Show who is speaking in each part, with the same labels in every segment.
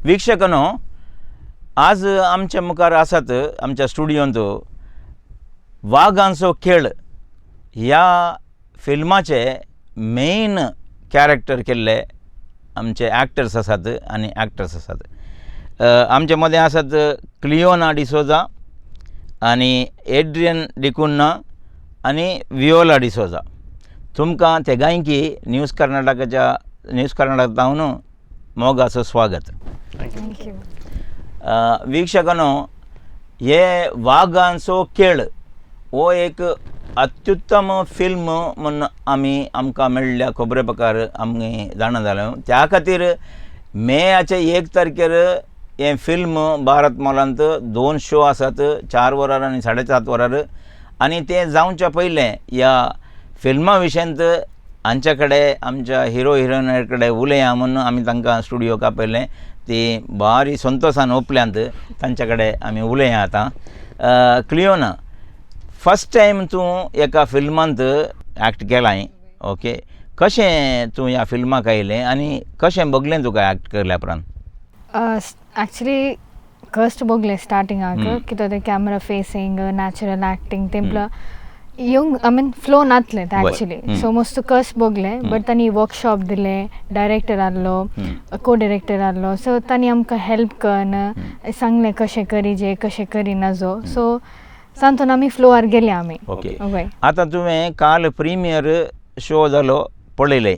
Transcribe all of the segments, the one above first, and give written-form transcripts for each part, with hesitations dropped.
Speaker 1: वीक्षकांनो, आज आमच्या मुखार आसात आमच्या स्टुडियोंत वाघांचो खेळ ह्या फिल्माचे मेन कॅरेक्टर केल्ले आमचे ॲक्टर्स आसात आनी ॲक्टर्स आसात. आमचे मदें आसात क्लिओना डिसोजा आनी एड्रियन डिकुन्ना आनी विओला डिसोजा. तुमकां तेगांयकी न्यूज कर्नाटकांतल्यान मोगाचो स्वागत.
Speaker 2: थँक्यू.
Speaker 1: वीक्षकांनो, हे वाघांचो खेळ हो एक अत्युत्तम फिल्म म्हणून आमकां मेळ्ळ्या खबरे प्रकार आमी जाणा जाल्यो. त्या खातीर मेयाचे 1 तारखेर हें फिल्म भारत मॉलांत 2 शो आसात, 4 वरार आनी 7.5 वरार. आनी तें जावच्या पयलें ह्या फिल्मा विशयंत हांचे कडेन आमच्या हिरो हिरोइनी कडेन उलया म्हणून आमी तांकां स्टुडियोक आपयलें. ती भारी संतोशान ओपल्यांत तांचे कडेन आमी उलया आतां. क्लिओना, फस्ट टायम तूं एका फिल्मांत ॲक्ट केलाय, ओके. कशें तूं ह्या फिल्माक आयलें आनी कशें बगलें तुका ॲक्ट केल्या उपरांत?
Speaker 2: एक्चुली कस्ट बगलें स्टार्टिंगाक कितें तें कॅमेरा फेसिंग नॅचरल ॲक्टिंग तेंपला येवंक फ्लो नासलें तें एक्चुली. सो मस्त कस्ट बगलें. बट तांणी वर्कशॉप दिलें, डायरेक्टर आहलो, को डायरेक्टर आहलो. सो तांणी आमकां हेल्प करन सांगलें कशें करीजे कशें करिनाजो. सो सांतून आमी फ्लोआर गेले आमी.
Speaker 1: ओके. आतां तुवें काल प्रिमियर शो जालो पळयलें,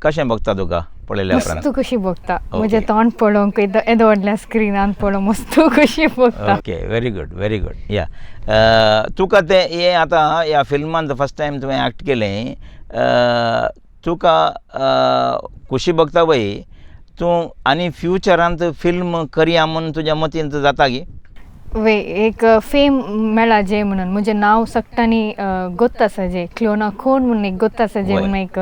Speaker 1: कशें बगता तुका पळयल्या उपरांत?
Speaker 2: मस्त कशी बगता. म्हजें तोंड पळोवंक येदो व्हडल्या स्क्रिनान पळोवंक मस्त कशी बगता.
Speaker 1: Okay, very good, very good. या तुका तें हें आतां ह्या फिल्मांत फस्ट टायम तुवें ॲक्ट केलें, तुका खुशी बगता वय तूं आनी फ्युचरांत फिल्म करया म्हणून तुज्या मतींत जाता गी?
Speaker 2: वे एक फेम मेळा जे म्हणून म्हजें नांव सगळ्यांनी गोत्त आसा, जे क्लिओना कोण म्हणून एक गोत्त आसा, जे म्हणून एक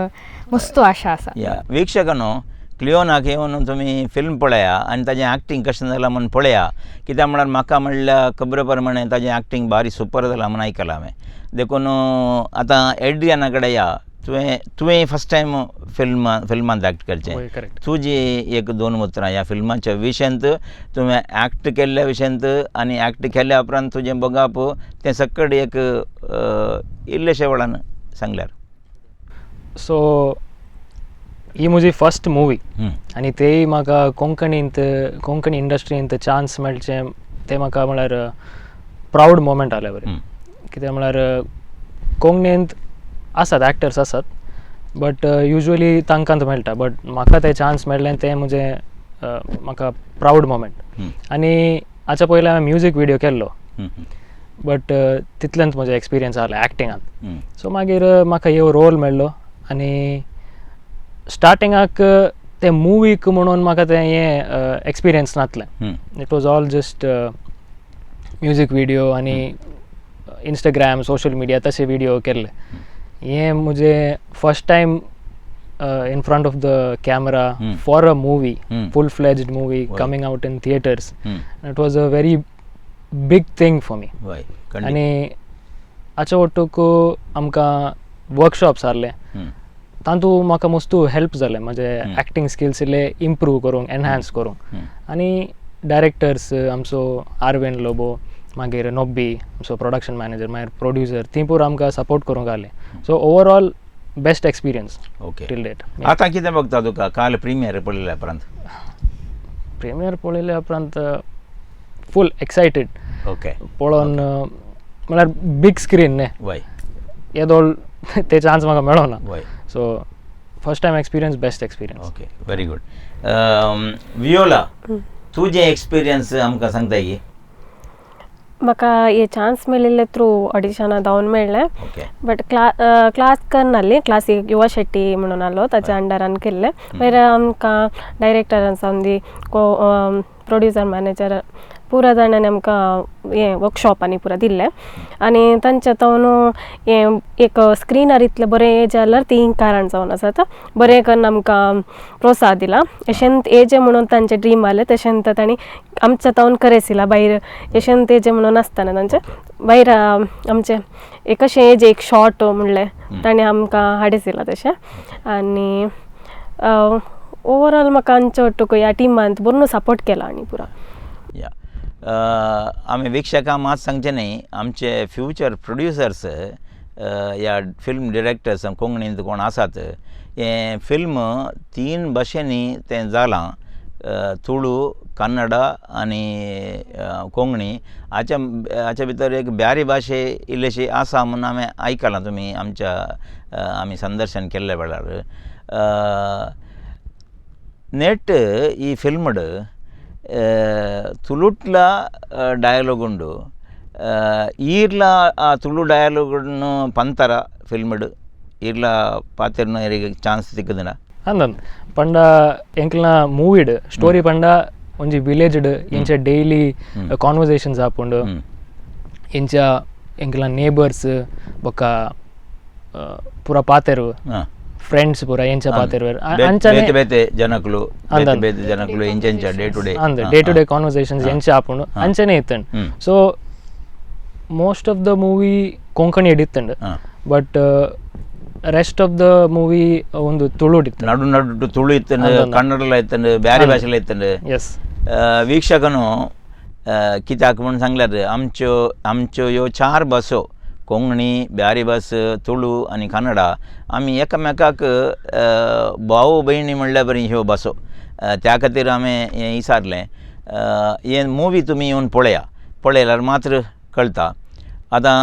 Speaker 2: मस्त आशा आसा.
Speaker 1: या वीक्षकांनो, क्लिओनाक येवन तुमी फिल्म पळया आनी ताजें ॲक्टींग कशें जालां म्हणून पळया. कित्याक म्हळ्यार म्हाका म्हणल्या खबरे प्रमाणे ताजें ॲक्टींग भारी सुपर जालां म्हणून आयकलां हांवें. देखून आतां एड्रियाना कडेन या. तुवें फस्ट टायम फिल्मांत ॲक्ट करचें. तुजी 1-2 उतरां ह्या फिल्माच्या विशयंत, तुवें ॲक्ट केल्ल्या विशयंत आनी ॲक्ट केल्या उपरांत तुजें बघाप तें सकट एक इल्लेशे वेळान सांगल्यार.
Speaker 3: सो ही म्हजी फस्ट मुवी आनी तेय म्हाका कोंकणी इंडस्ट्रींत चान्स मेळचें तें म्हाका म्हळ्यार प्रावड मोमेंट आसलें बरें. कित्याक म्हळ्यार कोंकणींत आसात ॲक्टर्स आसात, बट युजली तांकांच मेळटा. बट म्हाका तें चान्स मेळ्ळें तें म्हजें म्हाका प्रावड मोमेंट. आनी हाच्या पयलीं हांवें म्युजीक व्हिडियो केल्लो, बट तितलेंच म्हजें एक्सपिरियन्स आसलें ॲक्टिंगांत. सो मागीर म्हाका ह्यो रोल मेळ्ळो आनी स्टार्टिंगाक तें मुवीक म्हणून म्हाका तें हें एक्सपिरियन्स नासलें. It was all just music video आनी इंस्टाग्राम सोशल मिडिया तशे व्हिडियो केल्ले. हें म्हजें first time in front of the camera for a movie, full-fledged movie coming out in theaters. It was a very big thing for me. आनी हाच्या वटूक आमकां workshops आसले, तातूंत म्हाका मस्तू हेल्प जालें म्हजें ॲक्टींग स्किल्स इल्ले इम्प्रूव करूंक, एनहान्स करूंक. आनी डायरेक्टर्स आमचो आरविंद लोबो, मागीर नोब्बी आमचो प्रोडक्शन मॅनेजर, मागीर प्रोड्युसर, तीं पूर आमकां सपोर्ट करूंक आसलें. So overall best experience till date.
Speaker 1: आतां कितें बगता तुका काल प्रिमियर पळयल्या उपरांत?
Speaker 3: प्रिमियर पळयल्या उपरांत फूल एक्सायटेड.
Speaker 1: ओके.
Speaker 3: पळोवन म्हळ्यार बीग स्क्रीन न्ही, येदो ते चान्स म्हाका मेळो ना. So first time experience, best experience.
Speaker 1: Okay, very good. Viola, तुजें एक्सपिरियन्स आमकां सांगता की?
Speaker 4: म्हाका हे चान्स मेळिल्ले थ्रू ऑडिशना जावन मेळ्ळें. बट क्लास करनासली, क्लास युवा शेट्टी म्हणून आसलो, ताच्या अंडरान केल्लें. मागीर आमकां डायरेक्टरान सावन दी प्रोड्युसर मॅनेजर पुरा जाणांनी आमकां हें वर्कशॉपांनी पुरा दिल्लें. आनी तांच्या तावन हें एक स्क्रिनार इतलें बरें जाल्यार तीं कारण जावन आसात. बरें करून आमकां प्रोत्साहन दिला. यशवंत एजे म्हणून तांचे ड्रीम आसलें, तशेंच तांणी आमच्या तावन करेसिला भायर यशवंत एजे म्हणून आसतना तांचे भायर आमचे एक अशें एज एक शॉर्ट म्हणलें ताणें आमकां हाडिसिला तशें. आनी ओवरऑल म्हाका आमच्या ह्या टिमांत बरो सपोर्ट केला आनी पुरा.
Speaker 1: या आमी वीक्षकांक मात सांगचें न्ही, आमचे फ्युचर प्रोड्युसर्स या फिल्म डिरेक्टर्स कोंकणींत कोण आसात, हें फिल्म 3 भाशेनी तें जालां, तुळू, कन्नडा आनी कोंकणी. हाच्या भितर एक ब्यारी भाशे इल्लीशी आसा म्हूण हांवें आयकलां, तुमी आमी संदर्शन केल्ल्या वेळार. नेट ಈ ಫಿಲ್ಮ್ಡ್ ತುಳುಟ್ಲ ಡಯಲಾಗ್ ಉಂಡು, ಈರ್ಲ ಆ ತುಳು ಡಯಲಾಗ್ನು ಪಂತರ ಫಿಲ್ಮ್ಡ್ ಈರ್ಲ ಪಾತೆರ್ನ ಎರಿಗೆ ಚಾನ್ಸ್ ಸಿಕ್ಕದಿನ
Speaker 3: ಅಂದಂದು ಪಂಡ ಎಂಕ್ಲ್ನ ಮೂವಿಡ್ ಸ್ಟೋರಿ ಪಂಡ ಒಂಜಿ ವಿಲೇಜ್ಡ್ ಇಂಚ ಡೈಲಿ ಕಾನ್ವರ್ಸೇಷನ್ಸ್ ಆಪುಂಡು, ಇಂಚ ಎಂಕ್ಲ ನೇಬರ್ಸ್ ಬೊಕ್ಕ ಪೂರ ಪಾತೆರು ಫ್ರೆಂಡ್ಸ್ ಪೂರ ಎಂಚ ಪಾತೆರು ಅಂಚನೆ
Speaker 1: ಬೇತೆ ಜನಕುಲು ಎಂಚೆಂಚ ಡೇ
Speaker 3: ಟು ಡೇ ಕಾನ್ವರ್ಸೇಷನ್ಸ್ ಎಂಚ ಆಪುಂಡು ಅಂಚನೆ ಇತ್ತಂಡು. So most of the movie Konkani ಎಡಿತ್ತಂಡು, but rest of the movie ಒಂದು ತುಳು
Speaker 1: ನಡು ತುಳು ಇತ್ತಂಡು, ಕನ್ನಡಲ ಇತ್ತಂಡು, ಬ್ಯಾರಿ ಭಾಷೆಲ ಇತ್ತಂಡು.
Speaker 3: ಎಸ್
Speaker 1: वीक्षकांनो कित्याक म्हूण सांगल्यार आमच्यो ह्यो 4 भासो कोंकणी, ब्यारी भास, तुळू आनी कन्नडा आमी एकामेकाक भाव भयणी म्हणल्या बरी ह्यो भासो. त्या खातीर हांवें हें विचारलें. हें मुवी तुमी येवन पळयल्यार मात्र कळटा. आतां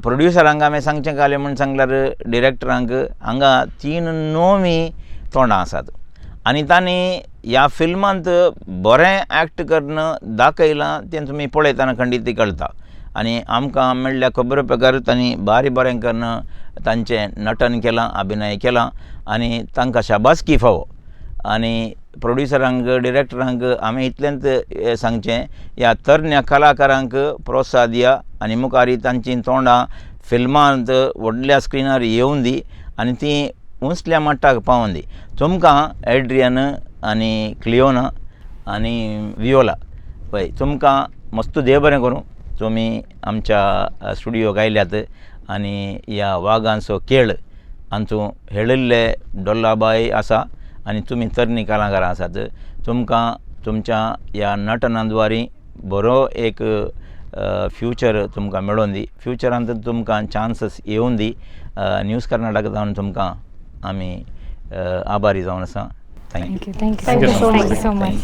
Speaker 1: प्रोड्युसरांक हांवें सांगचें जालें म्हूण सांगल्यार डिरेक्टरांक हांगा 3 नवी तोंडां आसात आनी तांणी ह्या फिल्मांत बरें एक्ट करन दाखयलां तें तुमी पळयतना खंडीत कळटा. आनी आमकां मेळ्ळ्या खबरे प्रकार तांणी बरें करन तांचें नटन केलां, अभिनय केला आनी तांकां शाबासकी फावो. आनी प्रोड्युसरांक डिरेक्टरांक हांवें इतलेंच सांगचें, ह्या तरण्या कलाकारांक प्रोत्साह दिया आनी मुखारी तांचीं तोंडां फिल्मांत व्हडल्या स्क्रिनार येवून दी आनी तीं उंचल्या मट्टाक पावोवन दी. तुमकां एड्रियन आनी क्लियोना आनी वियोला पळय, तुमकां मस्त देव बरें करूं. तुमी आमच्या स्टुडियोक आयल्यात आनी ह्या वागांचो खेळ हांचो हेळिल्ले डोल्लाबाई आसा आनी तुमी तरणी कलाकारां आसात. तुमकां तुमच्या ह्या नटनाद्वारी बरो एक फ्युचर तुमकां मेळोवन दी. फ्युचरांत तुमकां चान्सस येवून दी. न्यूज कर्नाटका जावन तुमकां आमी आभारी जावन आसा. Thank you
Speaker 2: so much.